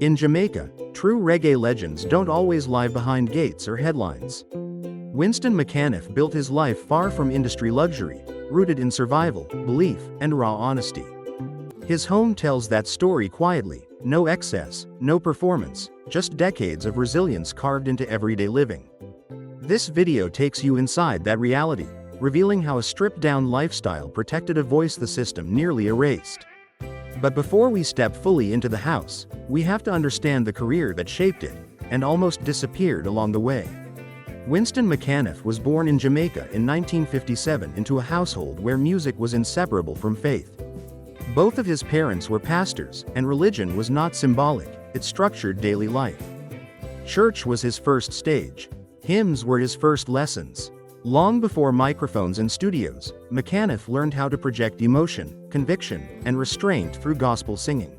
In Jamaica, true reggae legends don't always lie behind gates or headlines. Winston McAnuff built his life far from industry luxury, rooted in survival, belief, and raw honesty. His home tells that story quietly, no excess, no performance, just decades of resilience carved into everyday living. This video takes you inside that reality, revealing how a stripped-down lifestyle protected a voice the system nearly erased. But before we step fully into the house, we have to understand the career that shaped it, and almost disappeared along the way. Winston McAnuff was born in Jamaica in 1957 into a household where music was inseparable from faith. Both of his parents were pastors, and religion was not symbolic, it structured daily life. Church was his first stage. Hymns were his first lessons. Long before microphones and studios, McAnuff learned how to project emotion, conviction, and restraint through gospel singing.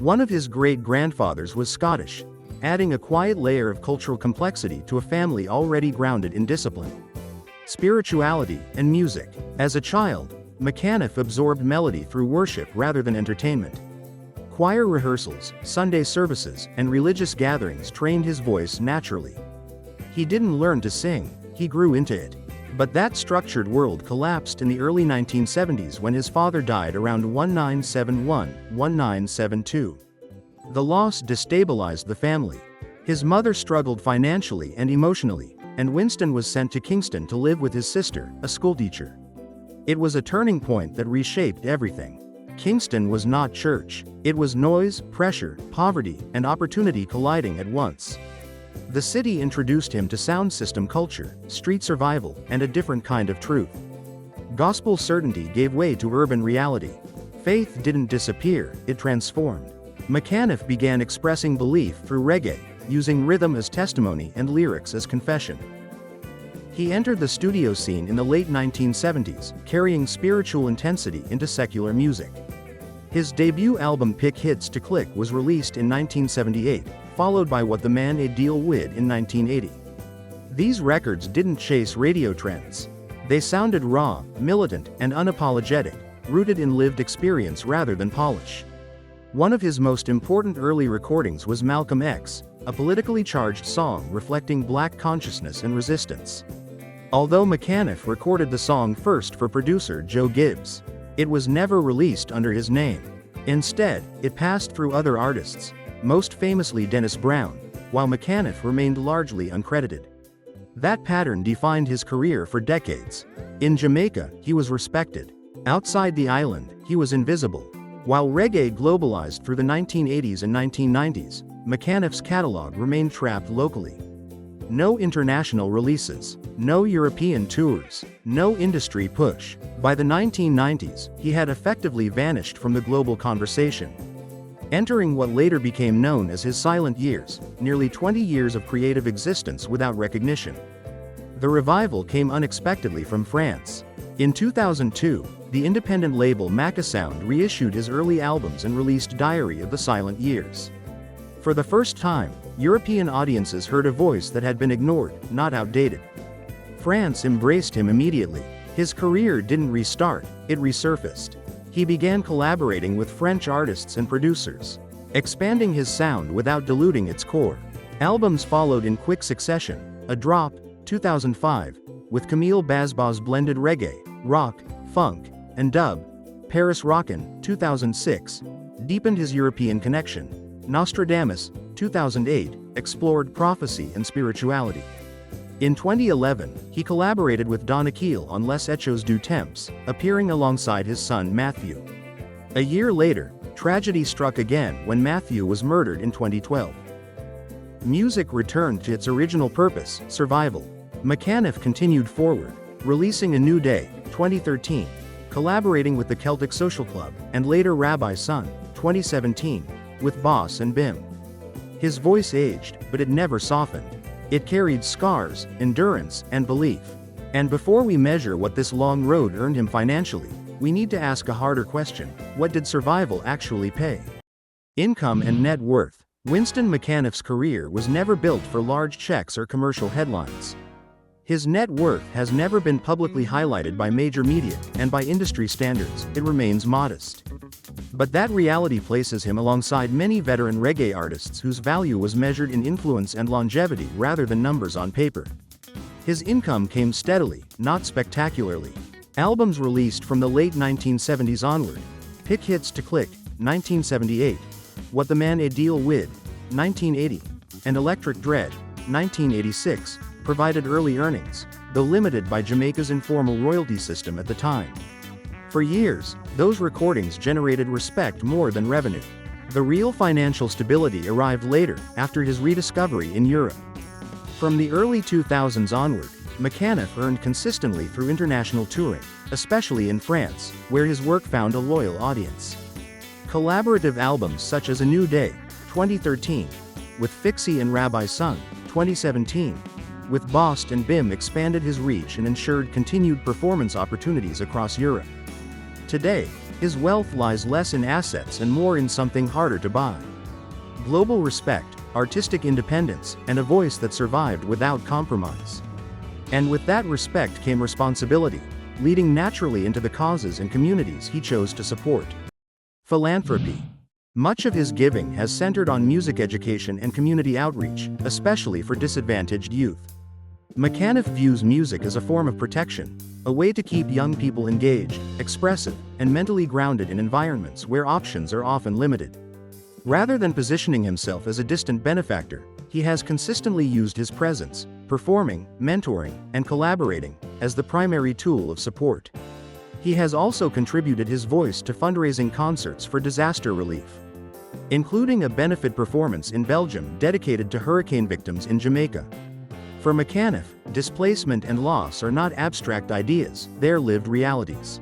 One of his great-grandfathers was Scottish, adding a quiet layer of cultural complexity to a family already grounded in discipline, spirituality, and music. As a child, McAnuff absorbed melody through worship rather than entertainment. Choir rehearsals, Sunday services, and religious gatherings trained his voice naturally. He didn't learn to sing, he grew into it. But that structured world collapsed in the early 1970s when his father died around 1971-1972. The loss destabilized the family. His mother struggled financially and emotionally, and Winston was sent to Kingston to live with his sister, a schoolteacher. It was a turning point that reshaped everything. Kingston was not church. It was noise, pressure, poverty, and opportunity colliding at once. The city introduced him to sound system culture, street survival, and a different kind of truth. Gospel certainty gave way to urban reality. Faith didn't disappear, it transformed. McAnuff began expressing belief through reggae, using rhythm as testimony and lyrics as confession. He entered the studio scene in the late 1970s, carrying spiritual intensity into secular music. His debut album Pick Hits to Click was released in 1978, followed by What the Man A Deal Wid in 1980. These records didn't chase radio trends. They sounded raw, militant, and unapologetic, rooted in lived experience rather than polish. One of his most important early recordings was Malcolm X, a politically charged song reflecting black consciousness and resistance. Although McAnuff recorded the song first for producer Joe Gibbs, it was never released under his name. Instead, it passed through other artists, most famously Dennis Brown, while McAnuff remained largely uncredited. That pattern defined his career for decades. In Jamaica, he was respected. Outside the island, he was invisible. While reggae globalized through the 1980s and 1990s, McAnuff's catalog remained trapped locally. No international releases, no European tours, no industry push. By the 1990s, he had effectively vanished from the global conversation. Entering what later became known as his silent years, nearly 20 years of creative existence without recognition. The revival came unexpectedly from France. In 2002, the independent label McAnuff's reissued his early albums and released Diary of the Silent Years. For the first time, European audiences heard a voice that had been ignored, not outdated. France embraced him immediately. His career didn't restart, it resurfaced. He began collaborating with French artists and producers, expanding his sound without diluting its core. Albums followed in quick succession. A Drop, 2005, with Camille Basbau's blended reggae, rock, funk, and dub. Paris Rockin', 2006, deepened his European connection. Nostradamus, 2008, explored prophecy and spirituality. In 2011, he collaborated with Don Akil on Les Echos du Temps, appearing alongside his son Matthew. A year later, tragedy struck again when Matthew was murdered in 2012. Music returned to its original purpose, survival. McAnuff continued forward, releasing A New Day, 2013, collaborating with the Celtic Social Club, and later Rabbi Sun, 2017, with Boss and Bim. His voice aged, but it never softened. It carried scars, endurance, and belief. And before we measure what this long road earned him financially, we need to ask a harder question: what did survival actually pay? Income and net worth. Winston McAnuff's career was never built for large checks or commercial headlines. His net worth has never been publicly highlighted by major media, and by industry standards, it remains modest. But that reality places him alongside many veteran reggae artists whose value was measured in influence and longevity rather than numbers on paper. His income came steadily, not spectacularly. Albums released from the late 1970s onward: Pick Hits to Click, 1978, What the Man A Deal With, 1980, and Electric Dread, 1986, provided early earnings, though limited by Jamaica's informal royalty system at the time. For years, those recordings generated respect more than revenue. The real financial stability arrived later, after his rediscovery in Europe. From the early 2000s onward, McAnuff earned consistently through international touring, especially in France, where his work found a loyal audience. Collaborative albums such as A New Day, 2013, with Fixie and Rabbi Sung, 2017, with Bost and Bim expanded his reach and ensured continued performance opportunities across Europe. Today, his wealth lies less in assets and more in something harder to buy: global respect, artistic independence, and a voice that survived without compromise. And with that respect came responsibility, leading naturally into the causes and communities he chose to support. Philanthropy. Much of his giving has centered on music education and community outreach, especially for disadvantaged youth. McAnuff views music as a form of protection, a way to keep young people engaged, expressive, and mentally grounded in environments where options are often limited. Rather than positioning himself as a distant benefactor, he has consistently used his presence, performing, mentoring, and collaborating, as the primary tool of support. He has also contributed his voice to fundraising concerts for disaster relief, including a benefit performance in Belgium dedicated to hurricane victims in Jamaica. For McAnuff, displacement and loss are not abstract ideas, they're lived realities.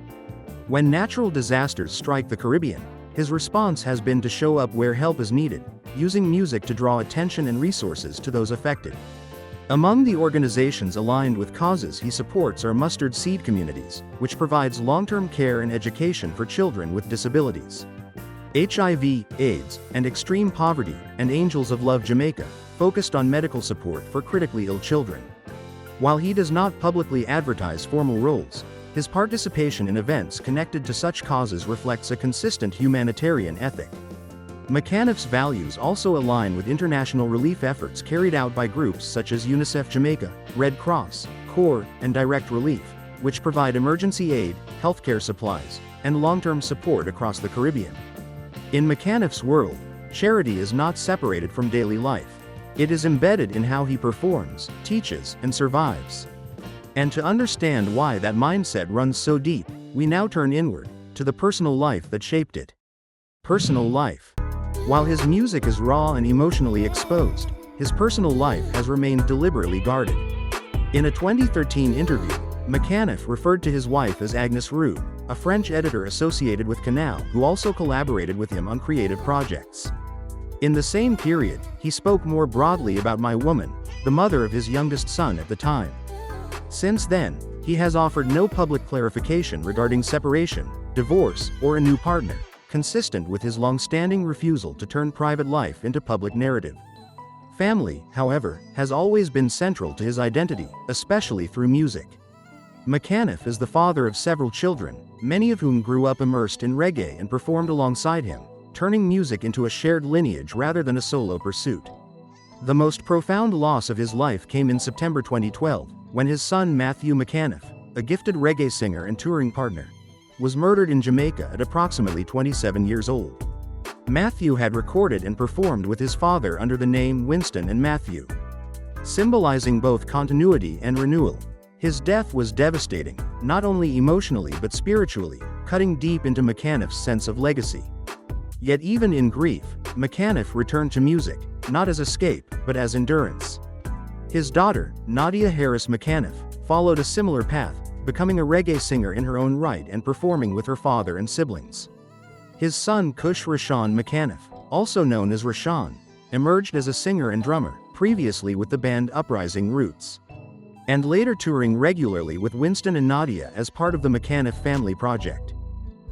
When natural disasters strike the Caribbean, his response has been to show up where help is needed, using music to draw attention and resources to those affected. Among the organizations aligned with causes he supports are Mustard Seed Communities, which provides long-term care and education for children with disabilities, HIV, AIDS, and extreme poverty, and Angels of Love Jamaica, focused on medical support for critically ill children. While he does not publicly advertise formal roles, his participation in events connected to such causes reflects a consistent humanitarian ethic. McAnuff's values also align with international relief efforts carried out by groups such as UNICEF Jamaica, Red Cross, CORE, and Direct Relief, which provide emergency aid, healthcare supplies, and long-term support across the Caribbean. In McAnuff's world, charity is not separated from daily life. It is embedded in how he performs, teaches, and survives. And to understand why that mindset runs so deep, we now turn inward, to the personal life that shaped it. Personal life. While his music is raw and emotionally exposed, his personal life has remained deliberately guarded. In a 2013 interview, McAnuff referred to his wife as Agnes Roux, a French editor associated with Canal who also collaborated with him on creative projects. In the same period, he spoke more broadly about My Woman, the mother of his youngest son at the time. Since then, he has offered no public clarification regarding separation, divorce, or a new partner, consistent with his long-standing refusal to turn private life into public narrative. Family, however, has always been central to his identity, especially through music. McAnuff is the father of several children, many of whom grew up immersed in reggae and performed alongside him, turning music into a shared lineage rather than a solo pursuit. The most profound loss of his life came in September 2012, when his son Matthew McAnuff, a gifted reggae singer and touring partner, was murdered in Jamaica at approximately 27 years old. Matthew had recorded and performed with his father under the name Winston and Matthew, symbolizing both continuity and renewal. His death was devastating, not only emotionally but spiritually, cutting deep into McAnuff's sense of legacy. Yet even in grief, McAnuff returned to music, not as escape, but as endurance. His daughter, Nadia Harris McAnuff, followed a similar path, becoming a reggae singer in her own right and performing with her father and siblings. His son Kush Rashawn McAnuff, also known as Rashawn, emerged as a singer and drummer, previously with the band Uprising Roots, and later touring regularly with Winston and Nadia as part of the McAnuff family project.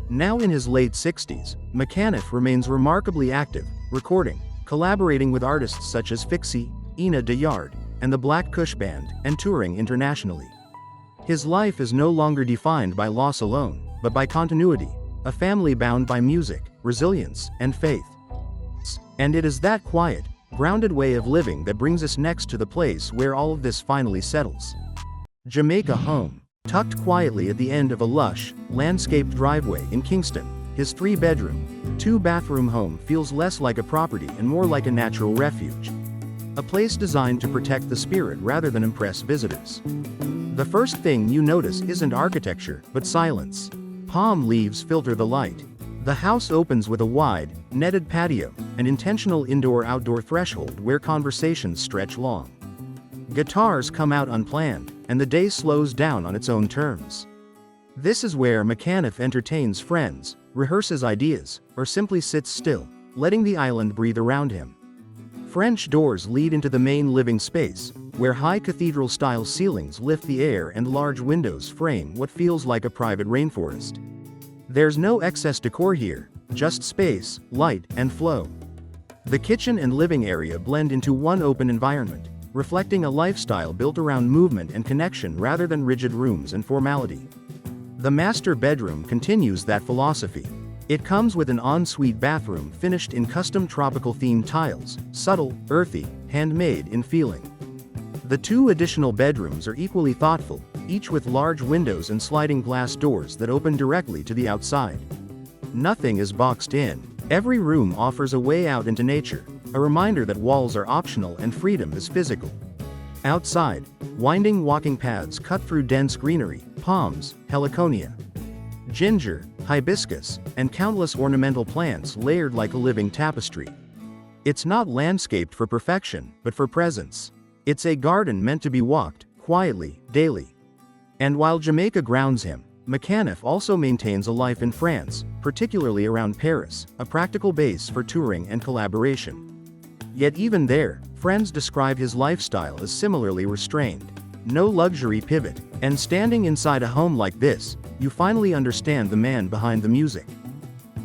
Now in his late 60s, McAnuff remains remarkably active, recording, collaborating with artists such as Fixie, Ina Dayard, and the Black Kush Band, and touring internationally. His life is no longer defined by loss alone, but by continuity, a family bound by music, resilience, and faith. And it is that quiet, grounded way of living that brings us next to the place where all of this finally settles. Jamaica home. Tucked quietly at the end of a lush, landscaped driveway in Kingston, his 3-bedroom, 2-bathroom home feels less like a property and more like a natural refuge. A place designed to protect the spirit rather than impress visitors. The first thing you notice isn't architecture, but silence. Palm leaves filter the light. The house opens with a wide, netted patio, an intentional indoor-outdoor threshold where conversations stretch long. Guitars come out unplanned, and the day slows down on its own terms. This is where McAnuff entertains friends, rehearses ideas, or simply sits still, letting the island breathe around him. French doors lead into the main living space, where high cathedral-style ceilings lift the air and large windows frame what feels like a private rainforest. There's no excess decor here, just space, light, and flow. The kitchen and living area blend into one open environment, reflecting a lifestyle built around movement and connection rather than rigid rooms and formality. The master bedroom continues that philosophy. It comes with an ensuite bathroom finished in custom tropical-themed tiles, subtle, earthy, handmade in feeling. The 2 additional bedrooms are equally thoughtful, each with large windows and sliding glass doors that open directly to the outside. Nothing is boxed in. Every room offers a way out into nature, a reminder that walls are optional and freedom is physical. Outside, winding walking paths cut through dense greenery, palms, heliconia, ginger, hibiscus, and countless ornamental plants layered like a living tapestry. It's not landscaped for perfection, but for presence. It's a garden meant to be walked, quietly, daily. And while Jamaica grounds him, McAnuff also maintains a life in France, particularly around Paris, a practical base for touring and collaboration. Yet even there, friends describe his lifestyle as similarly restrained. No luxury pivot, and standing inside a home like this, you finally understand the man behind the music.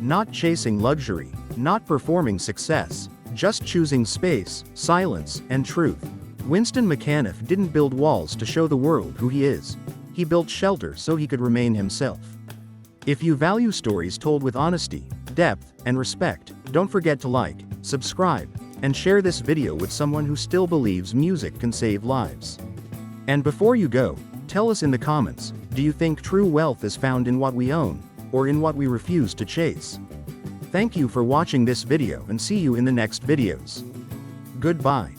Not chasing luxury, not performing success, just choosing space, silence, and truth. Winston McAnuff didn't build walls to show the world who he is. He built shelter so he could remain himself. If you value stories told with honesty, depth, and respect, don't forget to like, subscribe, and share this video with someone who still believes music can save lives. And before you go, tell us in the comments, do you think true wealth is found in what we own, or in what we refuse to chase? Thank you for watching this video and see you in the next videos. Goodbye.